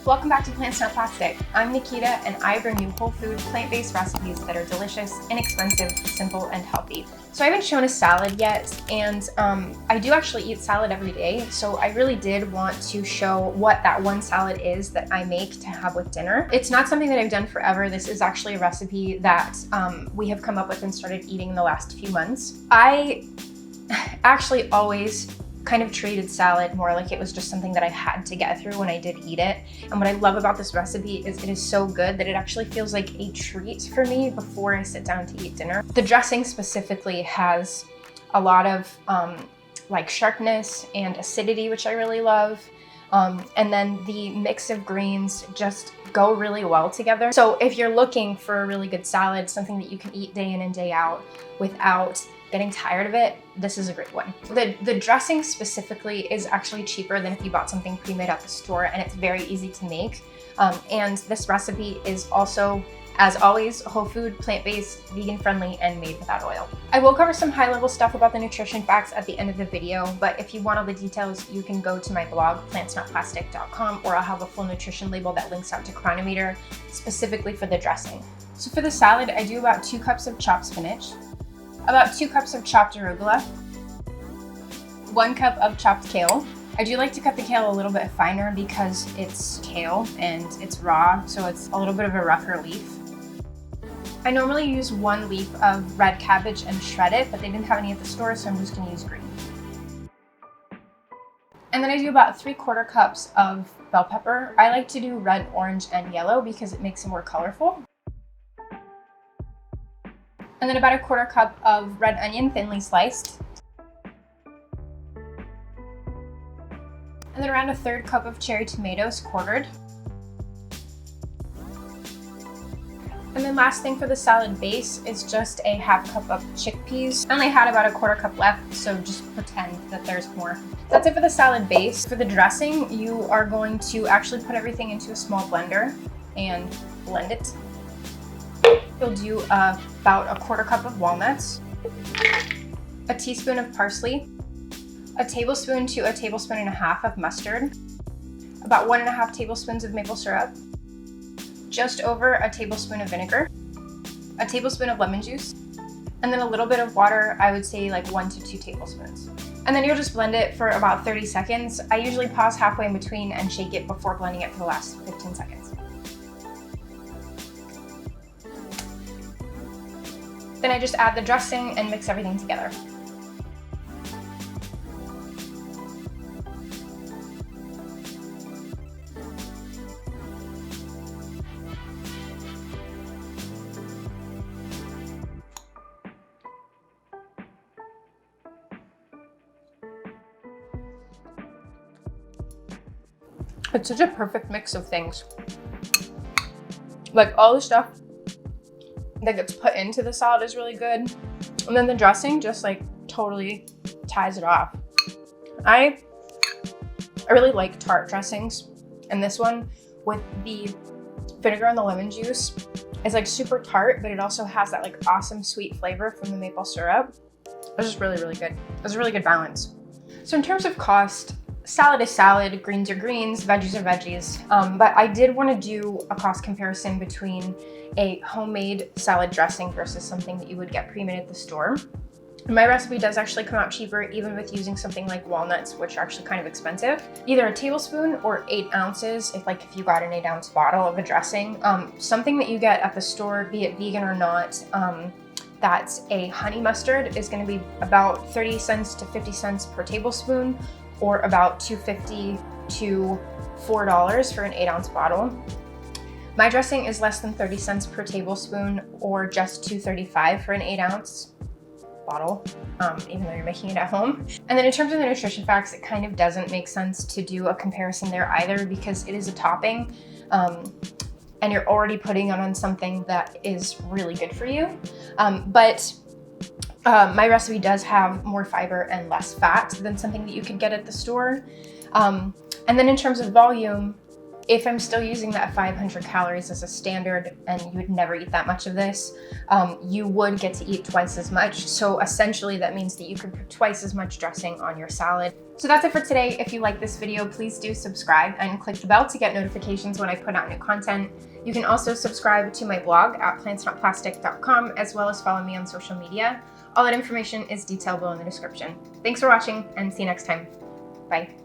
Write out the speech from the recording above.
Welcome back to Plants Not Plastic. I'm Nikita and I bring you whole food, plant-based recipes that are delicious, inexpensive, simple, and healthy. So I haven't shown a salad yet, and I do actually eat salad every day, so I really did want to show what that one salad is that I make to have with dinner. It's not something that I've done forever. This is actually a recipe that we have come up with and started eating in the last few months. I actually always kind of treated salad more like it was just something that I had to get through when I did eat it. And what I love about this recipe is it is so good that it actually feels like a treat for me before I sit down to eat dinner. The dressing specifically has a lot of like sharpness and acidity, which I really love. And then the mix of greens just go really well together. So if you're looking for a really good salad, something that you can eat day in and day out without getting tired of it, this is a great one. The dressing specifically is actually cheaper than if you bought something pre-made at the store, and it's very easy to make. And this recipe is also, as always, whole food, plant-based, vegan-friendly, and made without oil. I will cover some high-level stuff about the nutrition facts at the end of the video, but if you want all the details, you can go to my blog, PlantsNotPlastic.com, or I'll have a full nutrition label that links out to Chronometer specifically for the dressing. So for the salad, I do about 2 cups of chopped spinach, about 2 cups of chopped arugula, 1 cup of chopped kale. I do like to cut the kale a little bit finer because it's kale and it's raw, so it's a little bit of a rougher leaf. I normally use 1 leaf of red cabbage and shred it, but they didn't have any at the store, so I'm just gonna use green. And then I do about 3/4 cups of bell pepper. I like to do red, orange, and yellow because it makes it more colorful. And then about 1/4 cup of red onion, thinly sliced. And then around 1/3 cup of cherry tomatoes, quartered. And then last thing for the salad base is just a 1/2 cup of chickpeas. I only had about 1/4 cup left, so just pretend that there's more. That's it for the salad base. For the dressing, you are going to actually put everything into a small blender and blend it. You'll do about 1/4 cup of walnuts, a teaspoon of parsley, a tablespoon to 1.5 tablespoons of mustard, about 1.5 tablespoons of maple syrup, just over 1 tablespoon of vinegar, a tablespoon of lemon juice, and then a little bit of water, I would say like 1 to 2 tablespoons. And then you'll just blend it for about 30 seconds. I usually pause halfway in between and shake it before blending it for the last 15 seconds. Then I just add the dressing and mix everything together. It's such a perfect mix of things. Like all the stuff that gets put into the salad is really good. And then the dressing just like totally ties it off. I really like tart dressings. And this one with the vinegar and the lemon juice is like super tart, but it also has that like awesome sweet flavor from the maple syrup. It's just really, really good. It's a really good balance. So in terms of cost, salad is salad, greens are greens, veggies are veggies. But I did want to do a cost comparison between a homemade salad dressing versus something that you would get pre-made at the store. And my recipe does actually come out cheaper even with using something like walnuts, which are actually kind of expensive. Either a tablespoon or 8 ounces, if you got an 8-ounce bottle of a dressing. Something that you get at the store, be it vegan or not, that's a honey mustard is going to be about 30 cents to 50 cents per tablespoon, or about $2.50 to $4 for an 8-ounce bottle. My dressing is less than 30 cents per tablespoon, or just $2.35 for an 8-ounce bottle, even though you're making it at home. And then in terms of the nutrition facts, it kind of doesn't make sense to do a comparison there either because it is a topping, and you're already putting it on something that is really good for you. But my recipe does have more fiber and less fat than something that you could get at the store. And then in terms of volume, If I'm still using that 500 calories as a standard and you would never eat that much of this, you would get to eat twice as much. So essentially that means that you could put twice as much dressing on your salad. So that's it for today. If you like this video, please do subscribe and click the bell to get notifications when I put out new content. You can also subscribe to my blog at PlantsNotPlastic.com, as well as follow me on social media. All that information is detailed below in the description. Thanks for watching and see you next time. Bye.